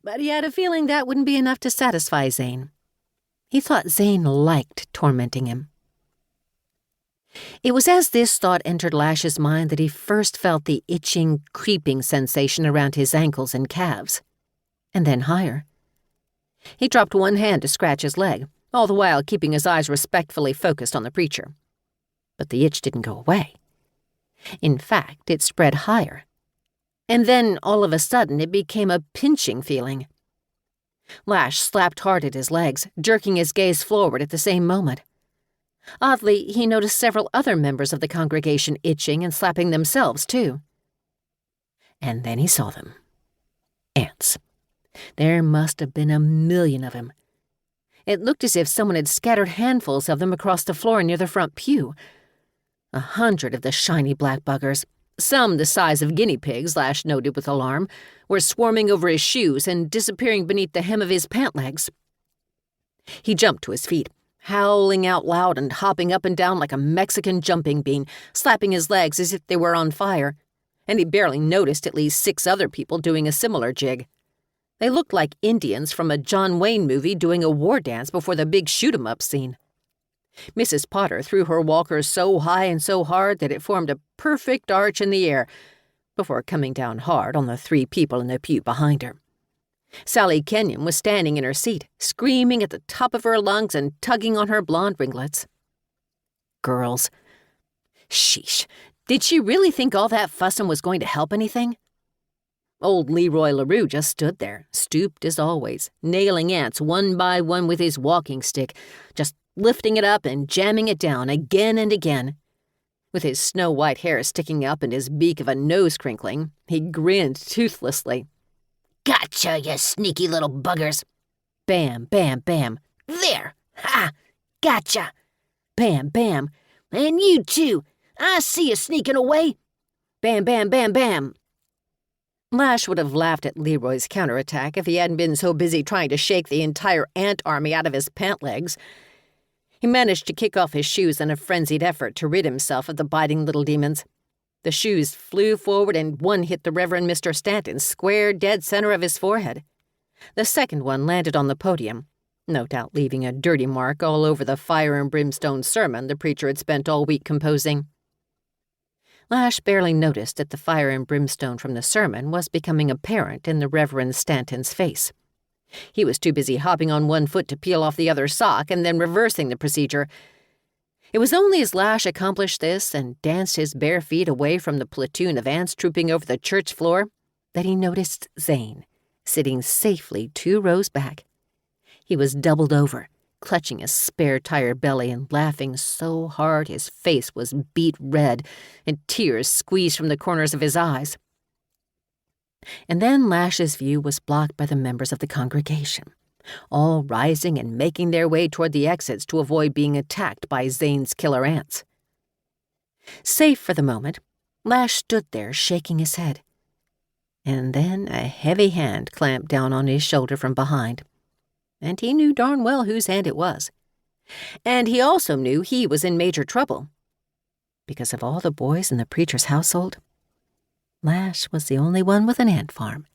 But he had a feeling that wouldn't be enough to satisfy Zane. He thought Zane liked tormenting him. It was as this thought entered Lash's mind that he first felt the itching, creeping sensation around his ankles and calves, and then higher. He dropped one hand to scratch his leg, all the while keeping his eyes respectfully focused on the preacher. But the itch didn't go away. In fact, it spread higher. And then, all of a sudden, it became a pinching feeling. Lash slapped hard at his legs, jerking his gaze forward at the same moment. Oddly, he noticed several other members of the congregation itching and slapping themselves, too. And then he saw them. Ants. There must have been 1,000,000 of them. It looked as if someone had scattered handfuls of them across the floor near the front pew. 100 of the shiny black buggers, some the size of guinea pigs, Lash noted with alarm, were swarming over his shoes and disappearing beneath the hem of his pant legs. He jumped to his feet, howling out loud and hopping up and down like a Mexican jumping bean, slapping his legs as if they were on fire, and he barely noticed at least 6 other people doing a similar jig. They looked like Indians from a John Wayne movie doing a war dance before the big shoot-'em-up scene. Mrs. Potter threw her walker so high and so hard that it formed a perfect arch in the air before coming down hard on the 3 people in the pew behind her. Sally Kenyon was standing in her seat, screaming at the top of her lungs and tugging on her blonde ringlets. Girls. Sheesh. Did she really think all that fussing was going to help anything? Old Leroy LaRue just stood there, stooped as always, nailing ants one by one with his walking stick, just lifting it up and jamming it down again and again. With his snow-white hair sticking up and his beak of a nose crinkling, he grinned toothlessly. "Gotcha, you sneaky little buggers!" Bam, bam, bam. "There! Ha! Gotcha! Bam, bam! And you too! I see you sneaking away! Bam, bam, bam, bam!" Lash would have laughed at Leroy's counterattack if he hadn't been so busy trying to shake the entire ant army out of his pant legs. He managed to kick off his shoes in a frenzied effort to rid himself of the biting little demons. The shoes flew forward and one hit the Reverend Mr. Stanton square dead center of his forehead. The second one landed on the podium, no doubt leaving a dirty mark all over the fire and brimstone sermon the preacher had spent all week composing. Lash barely noticed that the fire and brimstone from the sermon was becoming apparent in the Reverend Stanton's face. He was too busy hopping on one foot to peel off the other sock and then reversing the procedure. It was only as Lash accomplished this and danced his bare feet away from the platoon of ants trooping over the church floor that he noticed Zane, sitting safely 2 rows back. He was doubled over, clutching his spare tire belly and laughing so hard his face was beet red and tears squeezed from the corners of his eyes. And then Lash's view was blocked by the members of the congregation, all rising and making their way toward the exits to avoid being attacked by Zane's killer ants. Safe for the moment, Lash stood there shaking his head. And then a heavy hand clamped down on his shoulder from behind. And he knew darn well whose hand it was. And he also knew he was in major trouble. Because of all the boys in the preacher's household, Lash was the only one with an ant farm.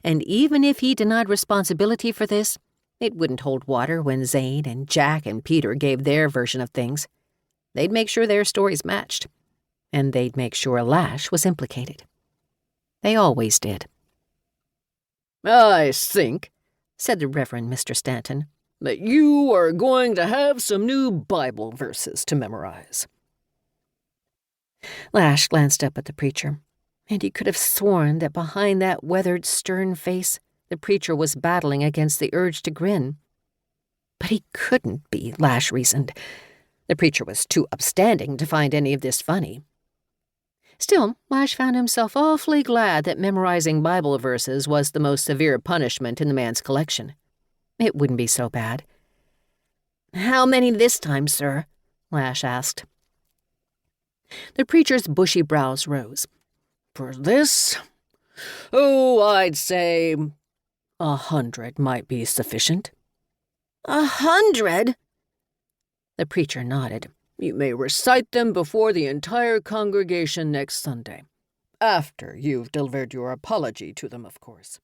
And even if he denied responsibility for this, it wouldn't hold water when Zane and Jack and Peter gave their version of things. They'd make sure their stories matched. And they'd make sure Lash was implicated. They always did. "I think," said the Reverend Mr. Stanton, "that you are going to have some new Bible verses to memorize." Lash glanced up at the preacher, and he could have sworn that behind that weathered, stern face, the preacher was battling against the urge to grin. But he couldn't be, Lash reasoned. The preacher was too upstanding to find any of this funny. Still, Lash found himself awfully glad that memorizing Bible verses was the most severe punishment in the man's collection. It wouldn't be so bad. "How many this time, sir?" Lash asked. The preacher's bushy brows rose. "For this? Oh, I'd say 100 might be sufficient." 100? The preacher nodded. "You may recite them before the entire congregation next Sunday. After you've delivered your apology to them, of course."